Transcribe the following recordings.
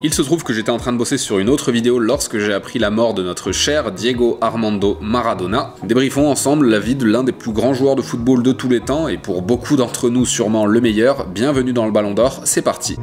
Il se trouve que j'étais en train de bosser sur une autre vidéo lorsque j'ai appris la mort de notre cher Diego Armando Maradona. Débriefons ensemble la vie de l'un des plus grands joueurs de football de tous les temps, et pour beaucoup d'entre nous sûrement le meilleur. Bienvenue dans le Ballon d'Or, c'est parti.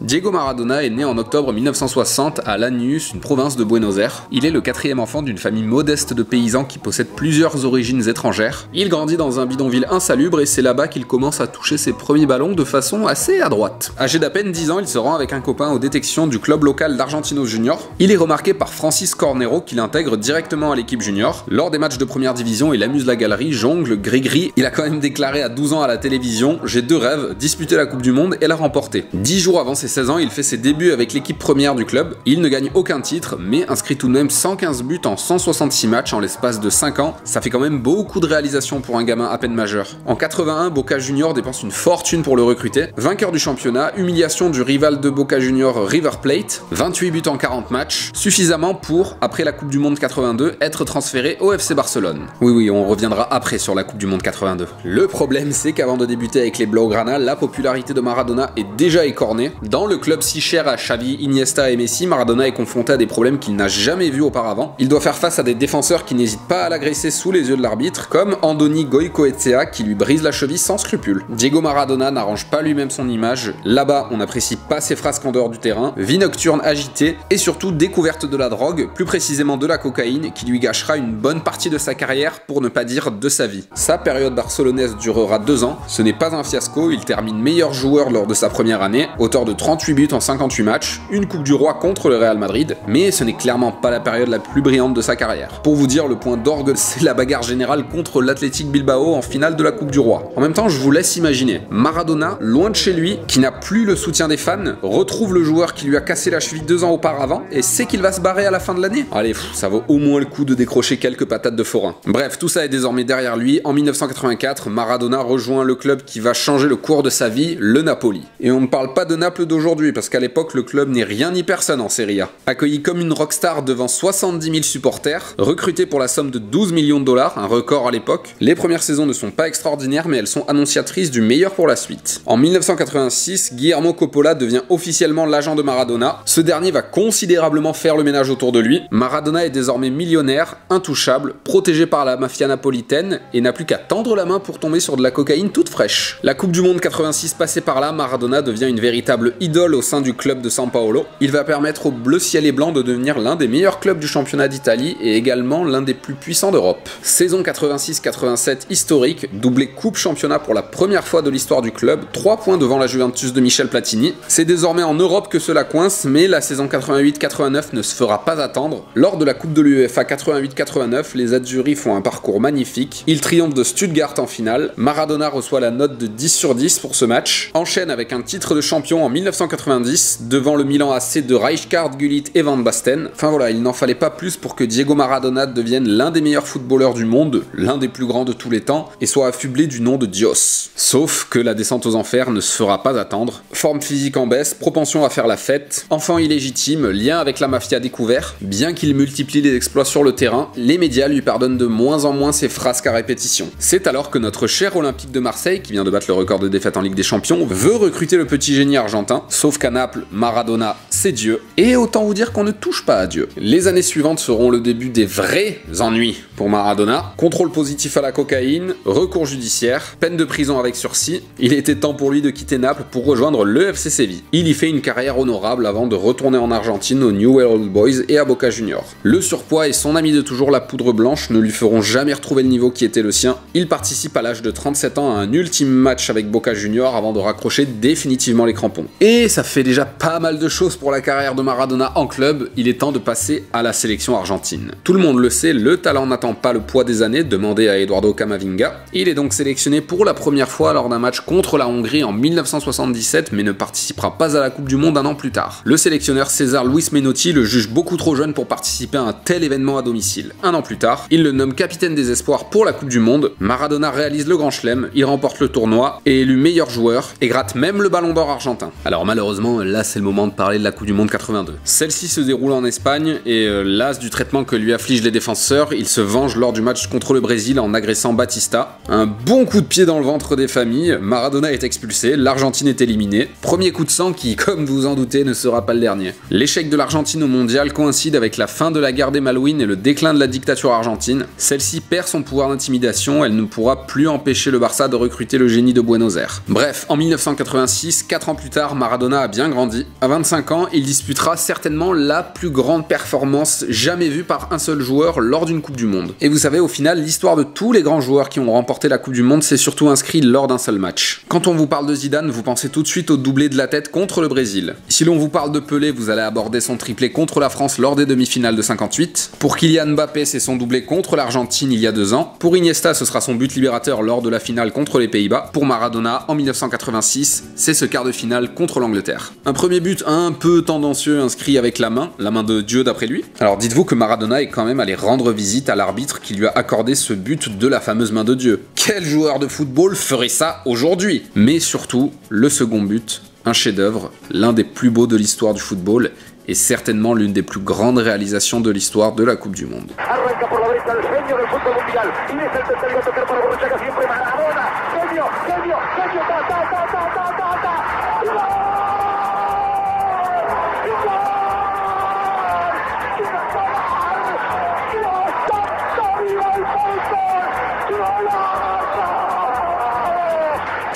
Diego Maradona est né en octobre 1960 à Lanús, une province de Buenos Aires. Il est le quatrième enfant d'une famille modeste de paysans qui possède plusieurs origines étrangères. Il grandit dans un bidonville insalubre et c'est là-bas qu'il commence à toucher ses premiers ballons de façon assez adroite. Âgé d'à peine 10 ans, il se rend avec un copain aux détections du club local d'Argentinos Junior. Il est remarqué par Francis Cornero qui l'intègre directement à l'équipe junior. Lors des matchs de première division, il amuse la galerie, jongle, gris-gris. Il a quand même déclaré à 12 ans à la télévision « J'ai deux rêves, disputer la Coupe du Monde et la remporter ». 10 jours avant ses 16 ans, il fait ses débuts avec l'équipe première du club. Il ne gagne aucun titre, mais inscrit tout de même 115 buts en 166 matchs en l'espace de 5 ans. Ça fait quand même beaucoup de réalisations pour un gamin à peine majeur. En 81, Boca Junior dépense une fortune pour le recruter. Vainqueur du championnat, humiliation du rival de Boca Junior River Plate, 28 buts en 40 matchs, suffisamment pour, après la Coupe du Monde 82, être transféré au FC Barcelone. Oui, on reviendra après sur la Coupe du Monde 82. Le problème, c'est qu'avant de débuter avec les Blaugrana, la popularité de Maradona est déjà écornée. Dans le club si cher à Xavi, Iniesta et Messi, Maradona est confronté à des problèmes qu'il n'a jamais vus auparavant. Il doit faire face à des défenseurs qui n'hésitent pas à l'agresser sous les yeux de l'arbitre, comme Andoni Goicoechea qui lui brise la cheville sans scrupule. Diego Maradona n'arrange pas lui-même son image. Là-bas, on n'apprécie pas ses frasques en dehors du terrain, vie nocturne agitée et surtout découverte de la drogue, plus précisément de la cocaïne, qui lui gâchera une bonne partie de sa carrière, pour ne pas dire de sa vie. Sa période barcelonaise durera 2 ans. Ce n'est pas un fiasco, il termine meilleur joueur lors de sa première année, auteur de 38 buts en 58 matchs, une Coupe du Roi contre le Real Madrid, mais ce n'est clairement pas la période la plus brillante de sa carrière. Pour vous dire, le point d'orgue, c'est la bagarre générale contre l'Athletic Bilbao en finale de la Coupe du Roi. En même temps, je vous laisse imaginer, Maradona, loin de chez lui, qui n'a plus le soutien des fans, retrouve le joueur qui lui a cassé la cheville 2 ans auparavant, et sait qu'il va se barrer à la fin de l'année. Allez, ça vaut au moins le coup de décrocher quelques patates de forain. Bref, tout ça est désormais derrière lui. En 1984, Maradona rejoint le club qui va changer le cours de sa vie, le Napoli. Et on ne parle pas de Naples d'aujourd'hui, parce qu'à l'époque, le club n'est rien ni personne en Serie A. Accueilli comme une rockstar devant 70 000 supporters, recruté pour la somme de 12 millions de dollars, un record à l'époque, les premières saisons ne sont pas extraordinaires, mais elles sont annonciatrices du meilleur pour la suite. En 1986, Guillermo Coppola devient officiellement l'agent de Maradona. Ce dernier va considérablement faire le ménage autour de lui. Maradona est désormais millionnaire, intouchable, protégé par la mafia napolitaine, et n'a plus qu'à tendre la main pour tomber sur de la cocaïne toute fraîche. La Coupe du Monde 86 passée par là, Maradona devient une véritable idole au sein du club de São Paulo. Il va permettre au bleu ciel et blanc de devenir l'un des meilleurs clubs du championnat d'Italie et également l'un des plus puissants d'Europe. Saison 86-87 historique, doublé coupe championnat pour la première fois de l'histoire du club, 3 points devant la Juventus de Michel Platini. C'est désormais en Europe que cela coince, mais la saison 88-89 ne se fera pas attendre. Lors de la Coupe de l'UEFA 88-89, les Azzurri font un parcours magnifique. Ils triomphent de Stuttgart en finale. Maradona reçoit la note de 10 sur 10 pour ce match. Enchaîne avec un titre de champion en 1990, devant le Milan AC de Rijkaard, Gullit et Van Basten. Enfin voilà, il n'en fallait pas plus pour que Diego Maradona devienne l'un des meilleurs footballeurs du monde, l'un des plus grands de tous les temps, et soit affublé du nom de Dios. Sauf que la descente aux enfers ne se fera pas attendre. Forme physique en baisse, propension à faire la fête, enfant illégitime, lien avec la mafia découvert. Bien qu'il multiplie les exploits sur le terrain, les médias lui pardonnent de moins en moins ses frasques à répétition. C'est alors que notre cher Olympique de Marseille, qui vient de battre le record de défaites en Ligue des Champions, veut recruter le petit génie argentin, sauf qu'à Naples, Maradona, c'est Dieu, et autant vous dire qu'on ne touche pas à Dieu. Les années suivantes seront le début des vrais ennuis pour Maradona. Contrôle positif à la cocaïne, recours judiciaire, peine de prison avec sursis. Il était temps pour lui de quitter Naples pour rejoindre le FC Séville. Il y fait une carrière honorable avant de retourner en Argentine aux Newell's Old Boys et à Boca Junior. Le surpoids et son ami de toujours la poudre blanche ne lui feront jamais retrouver le niveau qui était le sien. Il participe à l'âge de 37 ans à un ultime match avec Boca Junior avant de raccrocher définitivement les crampons. Et ça fait déjà pas mal de choses pour la carrière de Maradona en club, il est temps de passer à la sélection argentine. Tout le monde le sait, le talent n'attend pas le poids des années, demandez à Eduardo Camavinga. Il est donc sélectionné pour la première fois lors d'un match contre la Hongrie en 1977, mais ne participera pas à la Coupe du Monde un an plus tard. Le sélectionneur César Luis Menotti le juge beaucoup trop jeune pour participer à un tel événement à domicile. Un an plus tard, il le nomme capitaine des espoirs pour la Coupe du Monde. Maradona réalise le grand chelem, il remporte le tournoi, est élu meilleur joueur et gratte même le Ballon d'Or argentin. Alors Alors malheureusement, là c'est le moment de parler de la Coupe du Monde 82. Celle-ci se déroule en Espagne et las du traitement que lui affligent les défenseurs, il se venge lors du match contre le Brésil en agressant Batista. Un bon coup de pied dans le ventre des familles, Maradona est expulsé, l'Argentine est éliminée. Premier coup de sang qui, comme vous en doutez, ne sera pas le dernier. L'échec de l'Argentine au mondial coïncide avec la fin de la guerre des Malouines et le déclin de la dictature argentine. Celle-ci perd son pouvoir d'intimidation, elle ne pourra plus empêcher le Barça de recruter le génie de Buenos Aires. Bref, en 1986, 4 ans plus tard, Maradona a bien grandi. À 25 ans, il disputera certainement la plus grande performance jamais vue par un seul joueur lors d'une Coupe du Monde. Et vous savez, au final, l'histoire de tous les grands joueurs qui ont remporté la Coupe du Monde s'est surtout inscrite lors d'un seul match. Quand on vous parle de Zidane, vous pensez tout de suite au doublé de la tête contre le Brésil. Si l'on vous parle de Pelé, vous allez aborder son triplé contre la France lors des demi-finales de 58. Pour Kylian Mbappé, c'est son doublé contre l'Argentine il y a 2 ans. Pour Iniesta, ce sera son but libérateur lors de la finale contre les Pays-Bas. Pour Maradona, en 1986, c'est ce quart de finale contre l'Angleterre. Un premier but un peu tendancieux inscrit avec la main de Dieu d'après lui. Alors dites-vous que Maradona est quand même allé rendre visite à l'arbitre qui lui a accordé ce but de la fameuse main de Dieu. Quel joueur de football ferait ça aujourd'hui? Mais surtout, le second but, un chef-d'œuvre, l'un des plus beaux de l'histoire du football et certainement l'une des plus grandes réalisations de l'histoire de la Coupe du Monde.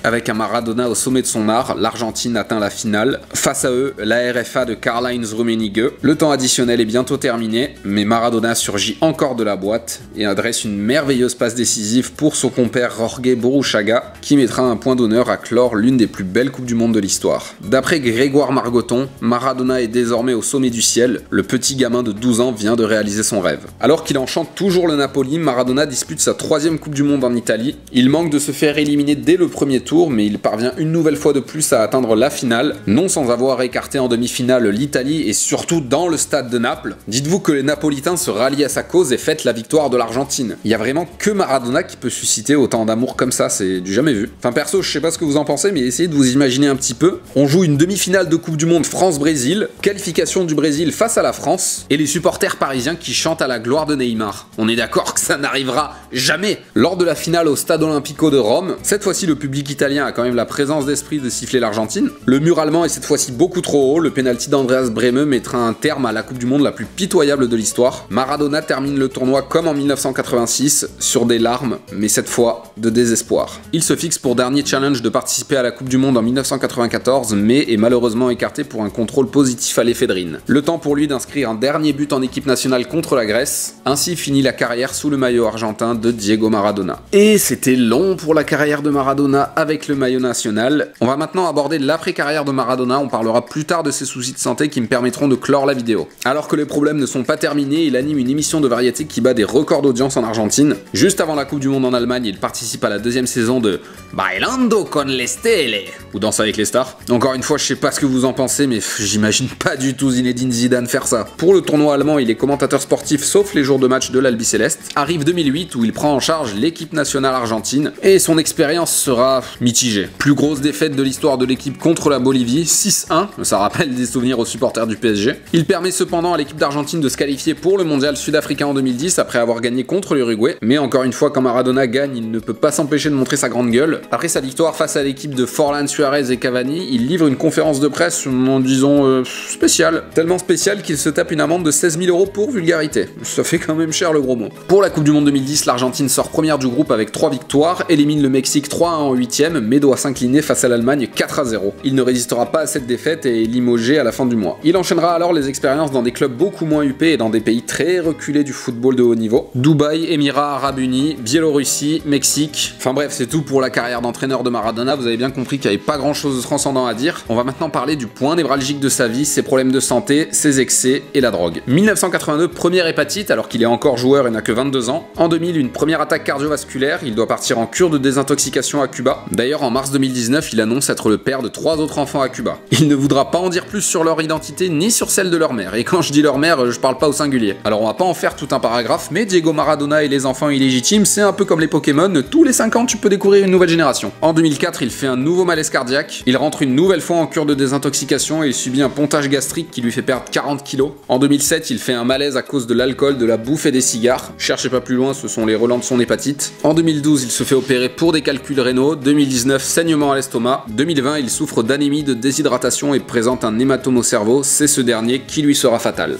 Avec un Maradona au sommet de son art, l'Argentine atteint la finale. Face à eux, la RFA de Karl-Heinz Rummenigge. Le temps additionnel est bientôt terminé, mais Maradona surgit encore de la boîte et adresse une merveilleuse passe décisive pour son compère Jorge Burruchaga, qui mettra un point d'honneur à clore l'une des plus belles Coupes du Monde de l'histoire. D'après Grégoire Margoton, Maradona est désormais au sommet du ciel. Le petit gamin de 12 ans vient de réaliser son rêve. Alors qu'il enchante toujours le Napoli, Maradona dispute sa 3e Coupe du Monde en Italie. Il manque de se faire éliminer dès le premier tour, mais il parvient une nouvelle fois de plus à atteindre la finale, non sans avoir écarté en demi-finale l'Italie et surtout dans le stade de Naples. Dites-vous que les Napolitains se rallient à sa cause et fêtent la victoire de l'Argentine. Il y a vraiment que Maradona qui peut susciter autant d'amour comme ça, c'est du jamais vu. Enfin perso, je sais pas ce que vous en pensez, mais essayez de vous imaginer un petit peu. On joue une demi-finale de Coupe du Monde France-Brésil, qualification du Brésil face à la France, et les supporters parisiens qui chantent à la gloire de Neymar. On est d'accord que ça n'arrivera jamais. Lors de la finale au Stade Olimpico de Rome, cette fois-ci le public italien a quand même la présence d'esprit de siffler l'Argentine. Le mur allemand est cette fois-ci beaucoup trop haut, le penalty d'Andreas Brehme mettra un terme à la Coupe du Monde la plus pitoyable de l'histoire. Maradona termine le tournoi comme en 1986, sur des larmes, mais cette fois de désespoir. Il se fixe pour dernier challenge de participer à la Coupe du Monde en 1994, mais est malheureusement écarté pour un contrôle positif à l'éphédrine. Le temps pour lui d'inscrire un dernier but en équipe nationale contre la Grèce. Ainsi finit la carrière sous le maillot argentin de Diego Maradona. Et c'était long pour la carrière de Maradona avec le maillot national. On va maintenant aborder l'après-carrière de Maradona, on parlera plus tard de ses soucis de santé qui me permettront de clore la vidéo. Alors que les problèmes ne sont pas terminés, il anime une émission de variété qui bat des records d'audience en Argentine. Juste avant la Coupe du Monde en Allemagne, il participe à la 2e saison de Bailando con le Stelle, ou Danse avec les stars. Encore une fois, je sais pas ce que vous en pensez, mais j'imagine pas du tout Zinedine Zidane faire ça. Pour le tournoi allemand, il est commentateur sportif sauf les jours de match de l'Albi Céleste. Arrive 2008 où il prend en charge l'équipe nationale argentine et son expérience sera mitigée. Plus grosse défaite de l'histoire de l'équipe contre la Bolivie, 6-1, ça rappelle des souvenirs aux supporters du PSG. Il permet cependant à l'équipe d'Argentine de se qualifier pour le mondial sud-africain en 2010 après avoir gagné contre l'Uruguay. Mais encore une fois, quand Maradona gagne, il ne peut pas s'empêcher de montrer sa grande gueule. Après sa victoire face à l'équipe de Forlán, Suarez et Cavani, il livre une conférence de presse, en disant spéciale. Tellement spéciale qu'il se tape une amende de 16 000 € pour vulgarité. Ça fait quand même cher le gros mot. Pour la Coupe du Monde 2010, l'Argentine sort première du groupe avec 3 victoires, élimine le Mexique 3-1 en 8ème, mais doit s'incliner face à l'Allemagne 4-0. Il ne résistera pas à cette défaite et est limogé à la fin du mois. Il enchaînera alors les expériences dans des clubs beaucoup moins huppés et dans des pays très reculés du football de haut niveau. Dubaï, Émirats Arabes Unis, Biélorussie, Mexique. Enfin bref, c'est tout pour la carrière d'entraîneur de Maradona. Vous avez bien compris qu'il n'y avait pas grand chose de transcendant à dire. On va maintenant parler du point névralgique de sa vie, ses problèmes de santé, ses excès et la drogue. 1982, première hépatite alors qu'il est encore joueur et n'a que 22 ans. En 2000, une première attaque cardiovasculaire. Il doit partir en cure de désintoxication à Cuba. D'ailleurs, D'ailleurs, en mars 2019, il annonce être le père de 3 autres enfants à Cuba. Il ne voudra pas en dire plus sur leur identité ni sur celle de leur mère. Et quand je dis leur mère, je parle pas au singulier. Alors on va pas en faire tout un paragraphe, mais Diego Maradona et les enfants illégitimes, c'est un peu comme les Pokémon, tous les 5 ans tu peux découvrir une nouvelle génération. En 2004, il fait un nouveau malaise cardiaque, il rentre une nouvelle fois en cure de désintoxication et il subit un pontage gastrique qui lui fait perdre 40 kilos. En 2007, il fait un malaise à cause de l'alcool, de la bouffe et des cigares. Cherchez pas plus loin, ce sont les relents de son hépatite. En 2012, il se fait opérer pour des calculs rénaux. 2019, saignement à l'estomac. 2020, il souffre d'anémie, de déshydratation et présente un hématome au cerveau. C'est ce dernier qui lui sera fatal.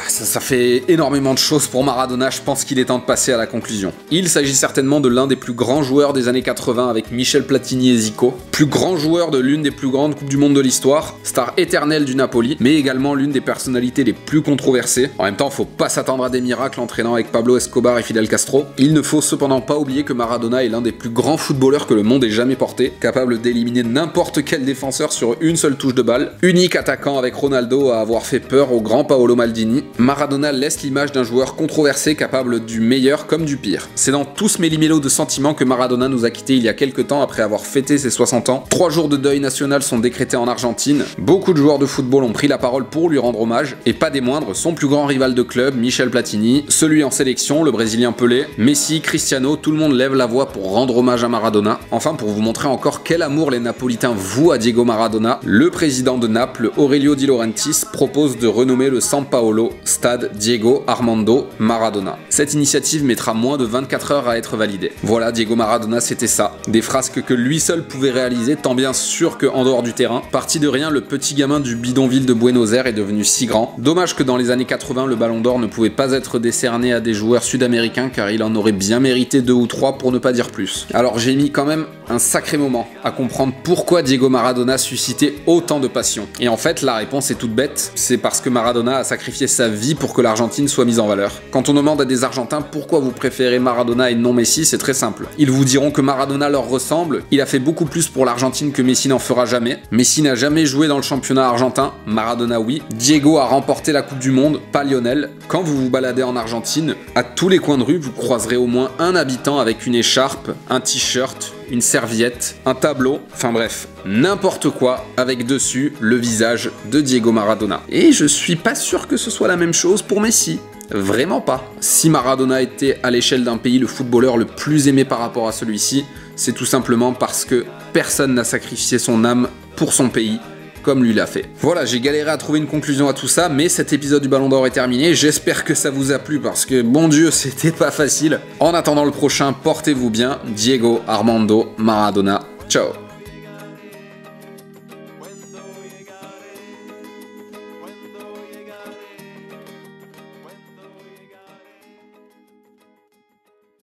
Ça fait énormément de choses pour Maradona, je pense qu'il est temps de passer à la conclusion. Il s'agit certainement de l'un des plus grands joueurs des années 80 avec Michel Platini et Zico. Plus grand joueur de l'une des plus grandes coupes du monde de l'histoire. Star éternelle du Napoli, mais également l'une des personnalités les plus controversées. En même temps, faut pas s'attendre à des miracles entraînant avec Pablo Escobar et Fidel Castro. Il ne faut cependant pas oublier que Maradona est l'un des plus grands footballeurs que le monde ait jamais porté, capable d'éliminer n'importe quel défenseur sur une seule touche de balle, unique attaquant avec Ronaldo à avoir fait peur au grand Paolo Maldini. Maradona laisse l'image d'un joueur controversé capable du meilleur comme du pire. C'est dans tout ce méli-mélo de sentiments que Maradona nous a quittés il y a quelques temps après avoir fêté ses 60 ans. 3 jours de deuil national sont décrétés en Argentine. Beaucoup de joueurs de football ont pris la parole pour lui rendre hommage, et pas des moindres, son plus grand rival de club, Michel Platini, celui en sélection, le Brésilien Pelé, Messi, Cristiano, tout le monde lève la voix pour rendre hommage à Maradona. Enfin, pour vous montrer encore quel amour les Napolitains vouent à Diego Maradona, le président de Naples, Aurelio Di Laurentiis, propose de renommer le San Paolo stade Diego Armando Maradona. Cette initiative mettra moins de 24 heures à être validée. Voilà, Diego Maradona, c'était ça. Des frasques que lui seul pouvait réaliser, tant bien sûr qu'en dehors du terrain. Parti de rien, le petit gamin du bidonville de Buenos Aires est devenu si grand. Dommage que dans les années 80, le Ballon d'Or ne pouvait pas être décerné à des joueurs sud-américains car il en aurait bien mérité 2 ou 3 pour ne pas dire plus. Alors j'ai mis quand même un sacré moment à comprendre pourquoi Diego Maradona suscitait autant de passion. Et en fait, la réponse est toute bête, c'est parce que Maradona a sacrifié sa vie pour que l'Argentine soit mise en valeur. Quand on demande à des Argentins pourquoi vous préférez Maradona et non Messi, c'est très simple. Ils vous diront que Maradona leur ressemble, il a fait beaucoup plus pour l'Argentine que Messi n'en fera jamais. Messi n'a jamais joué dans le championnat argentin, Maradona oui. Diego a remporté la Coupe du Monde, pas Lionel. Quand vous vous baladez en Argentine, à tous les coins de rue, vous croiserez au moins un habitant avec une écharpe, un t-shirt, une serviette, un tableau, enfin bref, n'importe quoi avec dessus le visage de Diego Maradona. Et je suis pas sûr que ce soit la même chose pour Messi. Vraiment pas. Si Maradona était à l'échelle d'un pays le footballeur le plus aimé par rapport à celui-ci, c'est tout simplement parce que personne n'a sacrifié son âme pour son pays comme lui l'a fait. Voilà, j'ai galéré à trouver une conclusion à tout ça, mais cet épisode du Ballon d'Or est terminé. J'espère que ça vous a plu parce que, bon Dieu, c'était pas facile. En attendant le prochain, portez-vous bien. Diego Armando Maradona. Ciao.